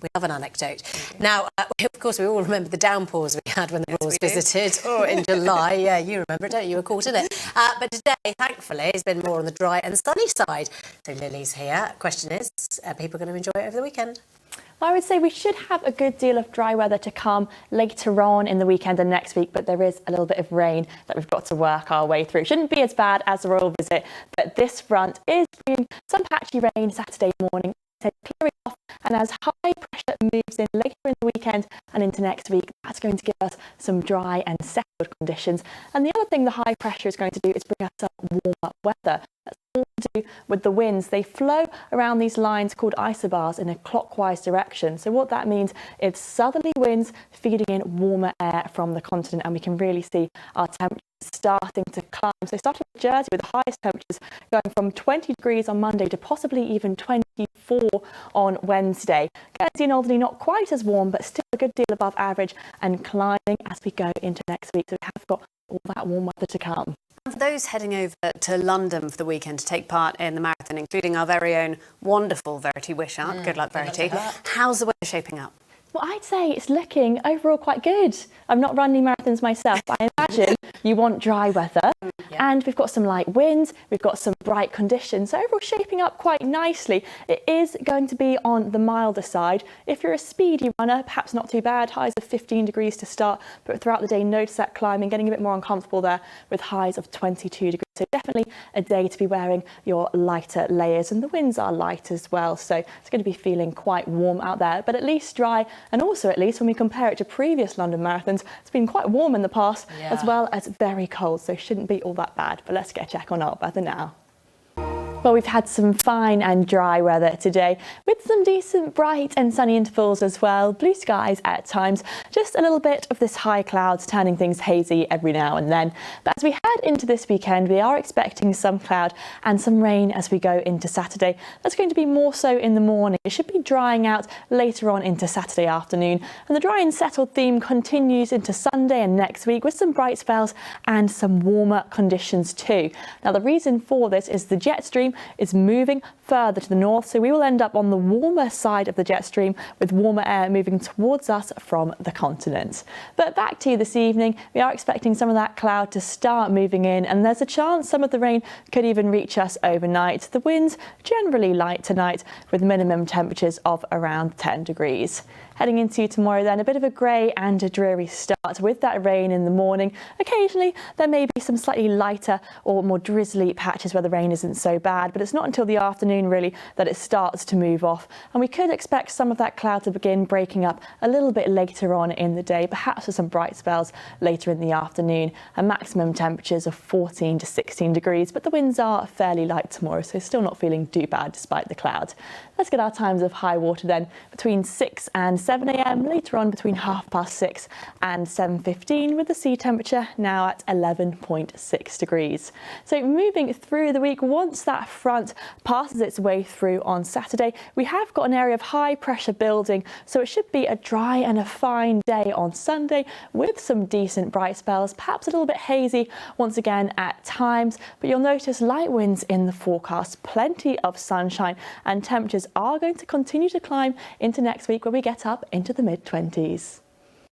We love an anecdote. Now, of course, we all remember the downpours we had when the Royals visited, or in July. Yeah, you remember it, don't you? You were caught in it. But today, thankfully, has been more on the dry and sunny side. So Lily's here. Question is, are people going to enjoy it over the weekend? Well, I would say we should have a good deal of dry weather to come later on in the weekend and next week, but there is a little bit of rain that we've got to work our way through. It shouldn't be as bad as the Royal visit, but this front is bringing some patchy rain Saturday morning, clearing off, and as high pressure moves in later in the weekend and into next week, that's going to give us some dry and settled conditions. And the other thing the high pressure is going to do is bring us some warmer weather. That's all to do with the winds. They flow around these lines called isobars in a clockwise direction. So what that means is southerly winds feeding in warmer air from the continent, and we can really see our temperatures starting to climb. So starting with Jersey with the highest temperatures going from 20 degrees on Monday to possibly even 24 on Wednesday. Guernsey and Alderney not quite as warm, but still a good deal above average and climbing as we go into next week. So we have got all that warm weather to come. For those heading over to London for the weekend to take part in the marathon, including our very own wonderful Verity Wishart, good luck Verity, how's the weather shaping up? Well, I'd say it's looking overall quite good. I've not run any marathons myself, but I imagine you want dry weather. And we've got some light winds, we've got some bright conditions. So overall shaping up quite nicely. It is going to be on the milder side. If you're a speedy runner, perhaps not too bad. Highs of 15 degrees to start, but throughout the day, notice that climbing, getting a bit more uncomfortable there with highs of 22 degrees. So definitely a day to be wearing your lighter layers, and the winds are light as well. So it's going to be feeling quite warm out there, but at least dry. And also, at least when we compare it to previous London marathons, it's been quite warm in the past, as well as very cold. So shouldn't be all that bad. But let's get a check on our weather now. Well, we've had some fine and dry weather today with some decent bright and sunny intervals as well. Blue skies at times, just a little bit of this high clouds turning things hazy every now and then. But as we head into this weekend, we are expecting some cloud and some rain as we go into Saturday. That's going to be more so in the morning. It should be drying out later on into Saturday afternoon. And the dry and settled theme continues into Sunday and next week with some bright spells and some warmer conditions too. Now, the reason for this is the jet stream is moving further to the north, so we will end up on the warmer side of the jet stream with warmer air moving towards us from the continent. But back to you this evening, we are expecting some of that cloud to start moving in, and there's a chance some of the rain could even reach us overnight. The winds generally light tonight with minimum temperatures of around 10 degrees. Heading into tomorrow then, a bit of a grey and a dreary start with that rain in the morning. Occasionally there may be some slightly lighter or more drizzly patches where the rain isn't so bad, but it's not until the afternoon really that it starts to move off, and we could expect some of that cloud to begin breaking up a little bit later on in the day, perhaps with some bright spells later in the afternoon, and maximum temperatures of 14 to 16 degrees, but the winds are fairly light tomorrow, so still not feeling too bad despite the cloud. Let's get our times of high water then, between 6 and 7 a.m, later on between 6:30 and 7:15, with the sea temperature now at 11.6 degrees. So moving through the week, once that front passes its way through on Saturday, we have got an area of high pressure building, so it should be a dry and a fine day on Sunday with some decent bright spells, perhaps a little bit hazy once again at times, but you'll notice light winds in the forecast, plenty of sunshine, and temperatures are going to continue to climb into next week where we get up into the mid-20s.